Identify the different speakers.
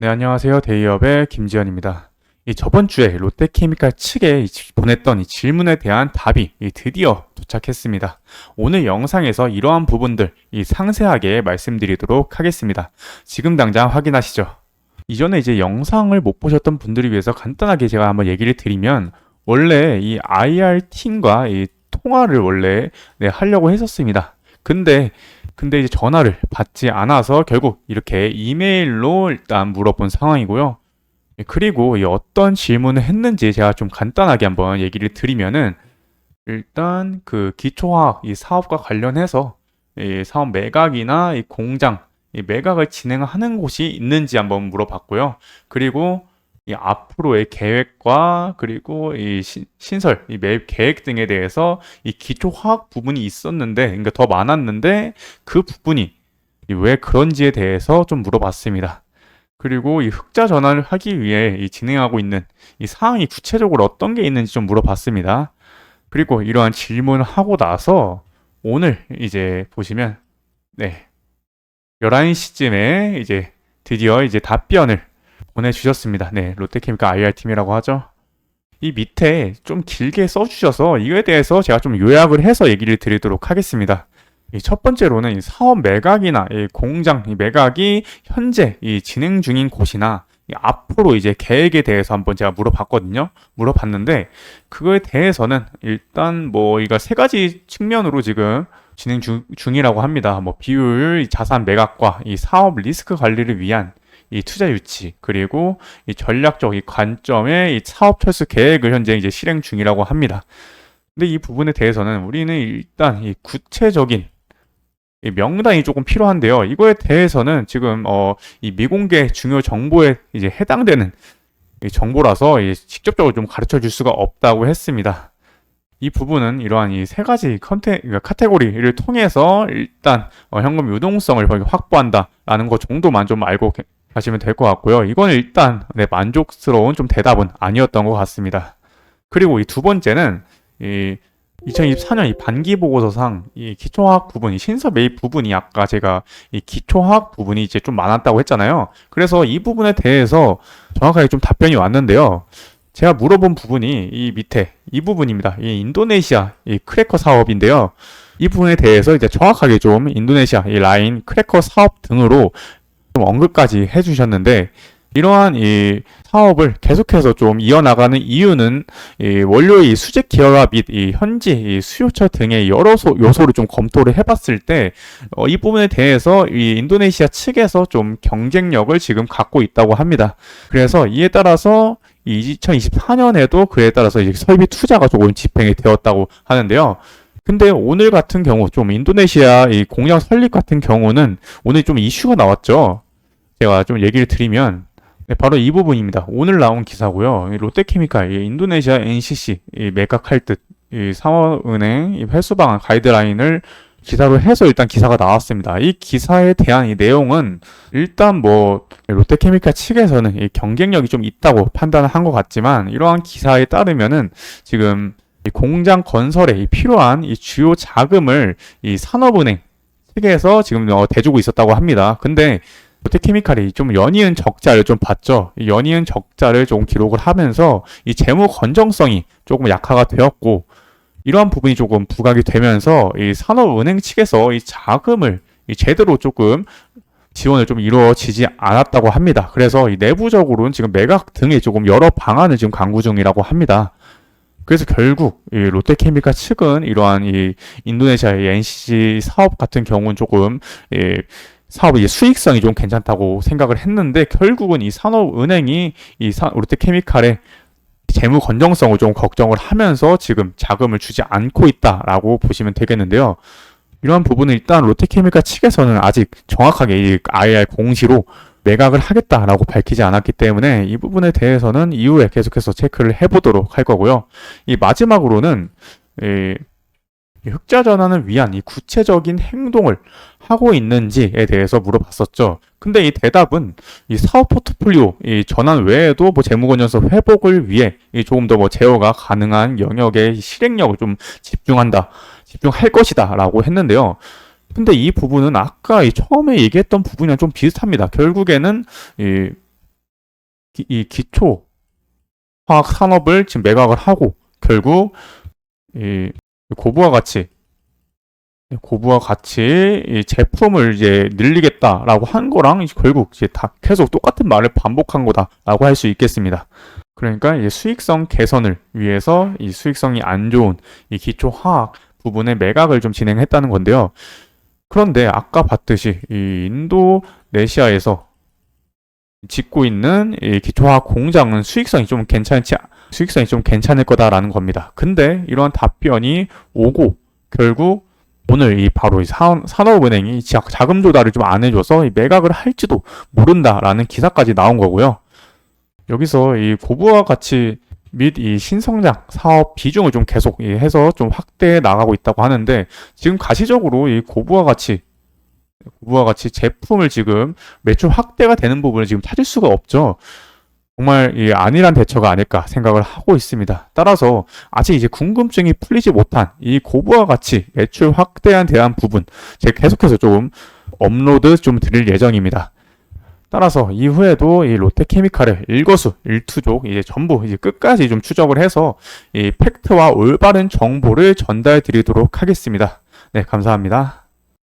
Speaker 1: 네, 안녕하세요. 데이업의 김지현입니다. 저번 주에 롯데케미칼 측에 보냈던 이 질문에 대한 답이 드디어 도착했습니다. 오늘 영상에서 이러한 부분들 상세하게 말씀드리도록 하겠습니다. 지금 당장 확인하시죠. 이전에 영상을 못 보셨던 분들을 위해서 간단하게 제가 한번 얘기를 드리면, 원래 이 IR팀과 통화를 원래 하려고 했었습니다. 근데 이제 전화를 받지 않아서 결국 이렇게 이메일로 일단 물어본 상황이고요. 그리고 이 어떤 질문을 했는지 제가 좀 간단하게 한번 얘기를 드리면은, 일단 그 기초화학 이 사업과 관련해서 이 사업 매각이나 이 공장 이 매각을 진행하는 곳이 있는지 한번 물어봤고요. 그리고 이 앞으로의 계획과 그리고 신설, 이 매입 계획 등에 대해서 이 기초 화학 부분이 있었는데, 그러니까 더 많았는데 그 부분이 왜 그런지에 대해서 좀 물어봤습니다. 그리고 이 흑자 전환을 하기 위해 진행하고 있는 이 사항이 구체적으로 어떤 게 있는지 좀 물어봤습니다. 그리고 이러한 질문을 하고 나서 오늘 이제 보시면 11시쯤에 드디어 답변을 보내주셨습니다. 네, 롯데케미칼 IR팀이라고 하죠. 이 밑에 좀 길게 써주셔서 이거에 대해서 제가 좀 요약을 해서 얘기를 드리도록 하겠습니다. 첫 번째로는 이 사업 매각이나 이 공장 매각이 현재 진행 중인 곳이나 앞으로 계획에 대해서 한번 제가 물어봤는데, 그거에 대해서는 일단 뭐 이거 세 가지 측면으로 지금 진행 중이라고 합니다. 뭐 비율, 자산 매각과 이 사업 리스크 관리를 위한 이 투자 유치, 그리고 이 전략적 이 관점의 이 사업 철수 계획을 현재 실행 중이라고 합니다. 근데 이 부분에 대해서는 우리는 일단 이 구체적인 이 명단이 조금 필요한데요. 이거에 대해서는 지금 이 미공개 중요 정보에 해당되는 이 정보라서 직접적으로 좀 가르쳐 줄 수가 없다고 했습니다. 이 부분은 이러한 이 세 가지 카테고리를 통해서 일단 현금 유동성을 확보한다라는 것 정도만 좀 알고 가시면 될 것 같고요. 이건 일단 만족스러운 좀 대답은 아니었던 것 같습니다. 그리고 이 두 번째는 2024년 이 반기 보고서상 이 기초화학 부분, 이 신서 매입 부분이 아까 제가 이 기초화학 부분이 좀 많았다고 했잖아요. 그래서 이 부분에 대해서 정확하게 좀 답변이 왔는데요. 제가 물어본 부분이 이 밑에 이 부분입니다. 이 인도네시아 이 크래커 사업인데요. 이 부분에 대해서 정확하게 좀 인도네시아 이 라인 크래커 사업 등으로 좀 언급까지 해주셨는데, 이러한 이 사업을 계속해서 좀 이어나가는 이유는 이 원료의 수직 기여화 및 이 현지 이 수요처 등의 여러 요소를 좀 검토를 해봤을 때, 이 부분에 대해서 이 인도네시아 측에서 좀 경쟁력을 지금 갖고 있다고 합니다. 그래서 이에 따라서 2024년에도 그에 따라서 설비 투자가 조금 집행이 되었다고 하는데요. 근데 오늘 같은 경우 좀 인도네시아 이 공장 설립 같은 경우는 오늘 좀 이슈가 나왔죠. 제가 좀 얘기를 드리면 바로 이 부분입니다. 오늘 나온 기사고요. 롯데케미칼 인도네시아 NCC 매각할 듯 상호은행 회수 방안 가이드라인을 기사로 해서 일단 기사가 나왔습니다. 이 기사에 대한 이 내용은 일단 뭐 롯데케미칼 측에서는 이 경쟁력이 좀 있다고 판단을 한 것 같지만, 이러한 기사에 따르면은 지금 이 공장 건설에 필요한 이 주요 자금을 이 산업은행 측에서 지금 대주고 있었다고 합니다. 근데 롯데케미칼이 좀 연이은 적자를 좀 봤죠. 이 연이은 적자를 조금 기록을 하면서 이 재무 건정성이 조금 약화가 되었고, 이러한 부분이 조금 부각이 되면서 이 산업은행 측에서 이 자금을 제대로 조금 지원을 좀 이루어지지 않았다고 합니다. 그래서 이 내부적으로는 지금 매각 등의 조금 여러 방안을 지금 강구 중이라고 합니다. 그래서 결국 이 롯데케미칼 측은 이러한 이 인도네시아의 NCC 사업 같은 경우는 조금 사업의 수익성이 좀 괜찮다고 생각을 했는데, 결국은 이 산업은행이 롯데케미칼의 재무 건정성을 좀 걱정을 하면서 지금 자금을 주지 않고 있다라고 보시면 되겠는데요. 이러한 부분은 일단 롯데케미칼 측에서는 아직 정확하게 이 IR 공시로 매각을 하겠다라고 밝히지 않았기 때문에 이 부분에 대해서는 이후에 계속해서 체크를 해보도록 할 거고요. 이 마지막으로는 이 흑자 전환을 위한 이 구체적인 행동을 하고 있는지에 대해서 물어봤었죠. 근데 이 대답은 이 사업 포트폴리오 이 전환 외에도 뭐 재무건전성 회복을 위해 이 조금 더 뭐 제어가 가능한 영역의 실행력을 좀 집중할 것이다라고 했는데요. 근데 이 부분은 아까 이 처음에 얘기했던 부분이랑 좀 비슷합니다. 결국에는 이 기초 화학 산업을 지금 매각을 하고 결국 이 고부와 같이 이 제품을 이제 늘리겠다라고 한 거랑 이제 결국 이제 다 계속 똑같은 말을 반복한 거다라고 할 수 있겠습니다. 그러니까 이제 수익성 개선을 위해서 이 수익성이 안 좋은 이 기초 화학 부분의 매각을 좀 진행했다는 건데요. 그런데 아까 봤듯이 이 인도네시아에서 짓고 있는 이 기초화학 공장은 수익성이 좀 괜찮을 거다라는 겁니다. 근데 이러한 답변이 오고 결국 오늘 바로 산업은행이 자금 조달을 좀 안 해줘서 이 매각을 할지도 모른다라는 기사까지 나온 거고요. 여기서 이 고부와 가치 및 이 신성장 사업 비중을 좀 계속 해서 좀 확대해 나가고 있다고 하는데 지금 가시적으로 이 고부와 가치 제품을 지금 매출 확대가 되는 부분을 지금 찾을 수가 없죠. 정말 이 안일한 대처가 아닐까 생각을 하고 있습니다. 따라서 아직 이제 궁금증이 풀리지 못한 이 고부와 가치 매출 확대에 대한 부분 제가 계속해서 좀 업로드 좀 드릴 예정입니다. 따라서 이후에도 이 롯데케미칼을 일거수일투족 이제 전부 이제 끝까지 좀 추적을 해서 이 팩트와 올바른 정보를 전달 드리도록 하겠습니다. 네, 감사합니다.